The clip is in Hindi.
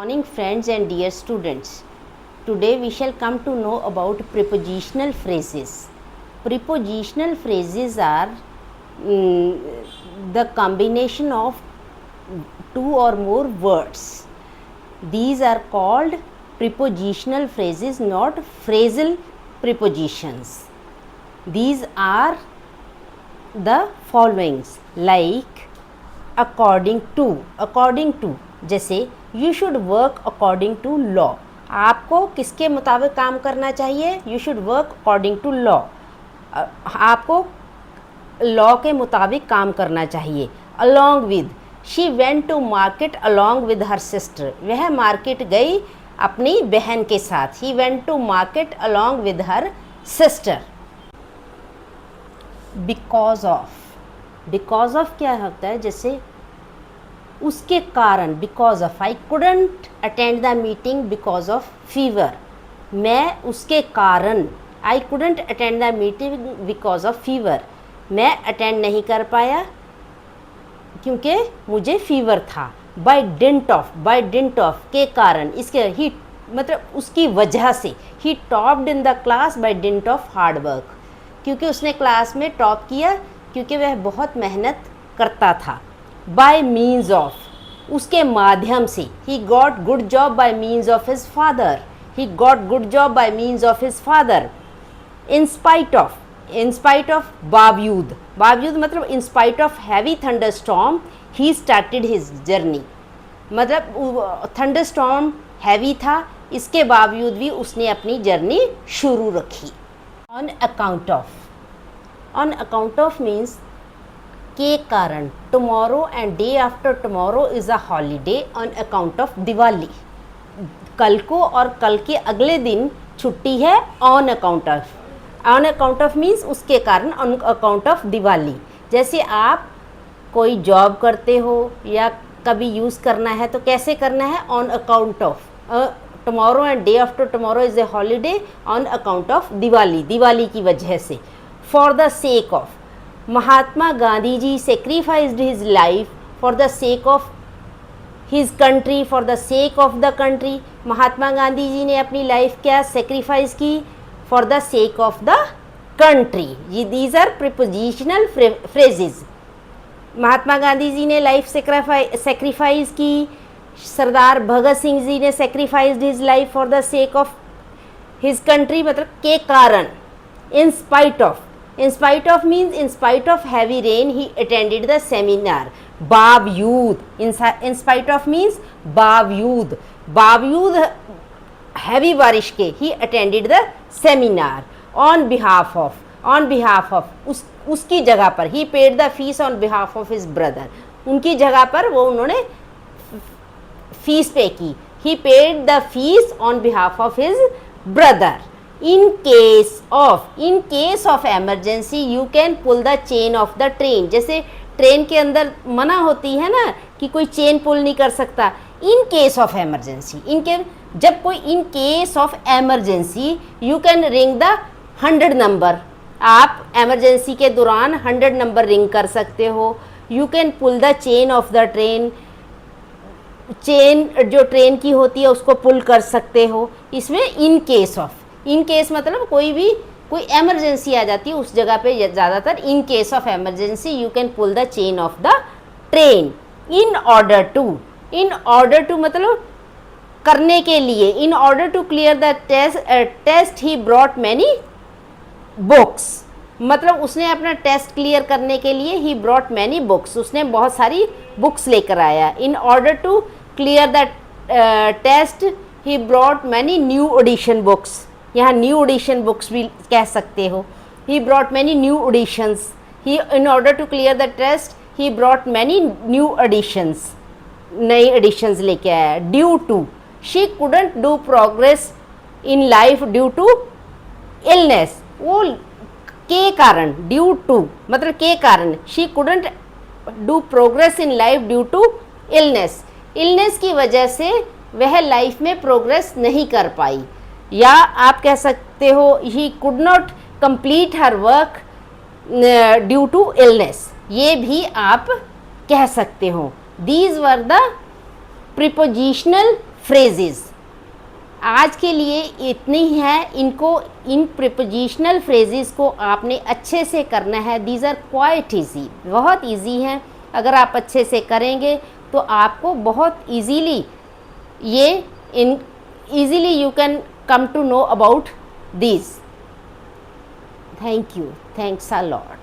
morning, friends and dear students. Today we shall come to know about prepositional phrases. Prepositional phrases are the combination of two or more words. These are called prepositional phrases, not phrasal prepositions. These are the followings like according to जैसे you should work according to law. आपको किसके मुताबिक काम करना चाहिए? You should work according to law. आपको लॉ के मुताबिक काम करना चाहिए. Along with, she went to market along with her sister. वह मार्केट गई अपनी बहन के साथ. He went to market along with her sister. Because of क्या होता है? जैसे उसके कारण, because of. I couldn't attend the meeting because of fever. मैं उसके कारण, I couldn't attend the meeting because of fever. मैं अटेंड नहीं कर पाया क्योंकि मुझे फीवर था. बाय डिंट ऑफ के कारण, इसके ही मतलब उसकी वजह से. He topped in the class by dint of hard work. क्योंकि उसने क्लास में टॉप किया क्योंकि वह बहुत मेहनत करता था. बाय मीन्स ऑफ, उसके माध्यम से. He got good job by means of his father. He got good job by means of his father. In spite of, बावजूद मतलब in spite of heavy thunder storm he started his journey. मतलब थंडर स्टॉर्म हैवी था, इसके बावजूद भी उसने अपनी जर्नी शुरू रखी. ऑन अकाउंट ऑफ मीन्स के कारण. Tomorrow and day after tomorrow is a holiday on account of Diwali. कल को और कल के अगले दिन छुट्टी है ऑन अकाउंट ऑफ मीन्स उसके कारण, ऑन अकाउंट ऑफ दिवाली. जैसे आप कोई जॉब करते हो या कभी यूज़ करना है तो कैसे करना है? On account of. Tomorrow and day after tomorrow is a holiday on account of Diwali की वजह से. For the sake of, Mahatma Gandhi ji sacrificed his life for the sake of his country. For the sake of the country, Mahatma Gandhi ji ने अपनी लाइफ क्या सेक्रीफाइस की? For the sake of the country. These are prepositional phrases. Mahatma Gandhi ji ने लाइफ सेक्रीफाइस की. सरदार भगत सिंह जी ने sacrificed his life for the sake of his country, मतलब के कारण. इन spite of means in spite of heavy rain he attended the seminar. बावजूद, in spite of means बावजूद heavy बारिश के he attended the seminar. on behalf of, उसकी जगह पर. he paid the fees on behalf of his brother. उनकी जगह पर वो उन्होंने फीस पे की. he paid the fees on behalf of his brother. In case of emergency you can pull the chain of the train. जैसे ट्रेन के अंदर मना होती है ना कि कोई चेन पुल नहीं कर सकता. इन केस ऑफ एमरजेंसी, जब कोई in case of emergency you can ring the 100 number. आप एमरजेंसी के दौरान 100 नंबर रिंग कर सकते हो. You can pull the chain of the train, chain जो ट्रेन की होती है उसको पुल कर सकते हो. इसमें इन केस मतलब कोई एमरजेंसी आ जाती है उस जगह पे. ज़्यादातर in case of emergency you can pull the chain of the train. In order to मतलब करने के लिए. In order to clear the test he brought many books. मतलब उसने अपना टेस्ट क्लियर करने के लिए ही ब्रॉट मैनी बुक्स, उसने बहुत सारी बुक्स लेकर आया. In order to clear the test he brought many new edition books. यहाँ न्यू एडिशन बुक्स भी कह सकते हो. He brought many new editions. He in order to clear the test he brought many new editions, नई एडिशंस लेके आया. Due to, she couldn't do progress in life due to illness. वो के कारण, ड्यू टू मतलब के कारण. She couldn't do progress in life due to illness की वजह से वह लाइफ में प्रोग्रेस नहीं कर पाई. या आप कह सकते हो he could not complete her work due to illness. ये भी आप कह सकते हो. These were the prepositional phrases। आज के लिए इतनी है, इनको इन प्रीपोजिशनल फ्रेजेस को आपने अच्छे से करना है। दीज आर क्वाइट ईजी, बहुत ईजी हैं। अगर आप अच्छे से करेंगे तो आपको बहुत easily easily you can come to know about these. Thank you. Thanks a lot.